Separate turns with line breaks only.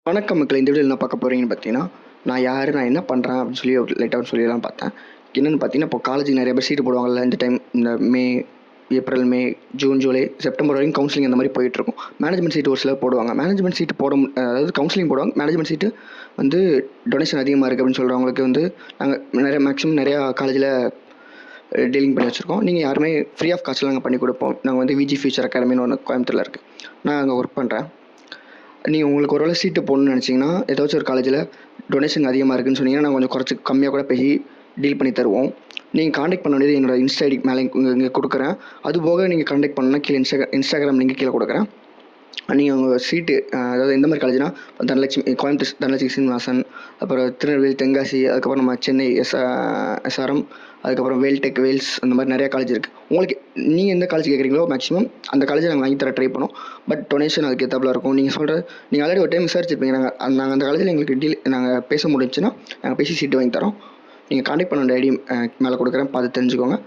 வணக்கம் மக்களே. இந்த வீடியோவில் என்ன பார்க்க போகிறீங்கன்னு பார்த்தீங்கன்னா, நான் என்ன பண்ணுறேன் அப்படின்னு சொல்லி லைட்டாக சொல்லிடலாம் பார்த்தேன். என்னென்னு பார்த்தீங்கன்னா, இப்போ காலேஜுக்கு நிறைய பேர் சீட்டு போடுவாங்கல்ல. இந்த டைம் இந்த ஏப்ரல், மே, ஜூன், ஜூலை, செப்டம்பர் வரைக்கும் கவுன்சிலிங் அந்த மாதிரி போயிட்டுருக்கும். மேனேஜ்மெண்ட் சீட்டு ஒரு சிலர் போடுவாங்க. மேனேஜ்மெண்ட் சீட்டு அதாவது கவுன்சிலிங் போடுவாங்க. மேனேஜ்மெண்ட் சீட்டு வந்து டொனேஷன் அதிகமாக இருக்குது அப்படின்னு சொல்கிறவங்களுக்கு வந்து நாங்கள் மேக்ஸிமம் நிறையா காலேஜில் டீலிங் பண்ணி வச்சுருக்கோம். நீங்கள் யாருமே ஃப்ரீ ஆஃப் காஸ்ட்டில் நாங்கள் பண்ணி கொடுப்போம். நாங்கள் வந்து விஜி ஃபியூச்சர் அகாடமின்னு ஒன்று கோயம்புத்தூரில் இருக்குது. நான் அங்கே ஒர்க் பண்ணுறேன். நீங்கள் உங்களுக்கு ஒரு வேளை சீட்டு போடணும்னு நினச்சிங்கன்னா, ஏதாச்சும் ஒரு காலேஜில் டொனேஷன் அதிகமாக இருக்குதுன்னு சொன்னீங்கன்னா, நாங்கள் கொஞ்சம் கம்மியாக கூட பேசி டீல் பண்ணி தருவோம். நீங்கள் காண்டாக்ட் பண்ண வேண்டியது என்னோடய இன்ஸ்டா ஐடி மேலே இங்கே கொடுக்குறேன். அதுபோக நீங்கள் காண்டாக்ட் பண்ணணும்னா கீழே இன்ஸ்டாகிராம் லிங்க் கீழே கொடுக்குறேன். நீங்கள் உங்கள் சீட்டு அதாவது எந்த மாதிரி காலேஜ்னா தனலட்சுமி கோயம்புத்தூர் தனலட்சுமி சீனிவாசன், அப்புறம் திருநெல்வேலி தென்காசி, அதுக்கப்புறம் நம்ம சென்னை எஸ்ஆர்எம், அதுக்கப்புறம் வேல்டெக் வேல்ஸ், அந்த மாதிரி நிறையா காலேஜ் இருக்குது. உங்களுக்கு நீங்கள் எந்த காலேஜ் கேட்குறீங்களோ மேக்ஸிமம் அந்த காலேஜை நாங்கள் வாங்கி தர ட்ரை பண்ணோம். பட் டொனேஷன் அதுக்கு ஏற்றாப்புல இருக்கும். நீங்கள் ஆல்ரெடி ஒரு டைம் விசாரிச்சிருப்பீங்க. நாங்கள் அந்த காலேஜில் எங்களுக்கு நாங்கள் பேச முடிஞ்சுன்னா நாங்கள் பேசி சீட்டு வாங்கி தரோம். நீங்கள் காண்டாக்ட் பண்ண வேண்டிய ஐடி மேலே கொடுக்குறேன், பார்த்து தெரிஞ்சுக்கோங்க.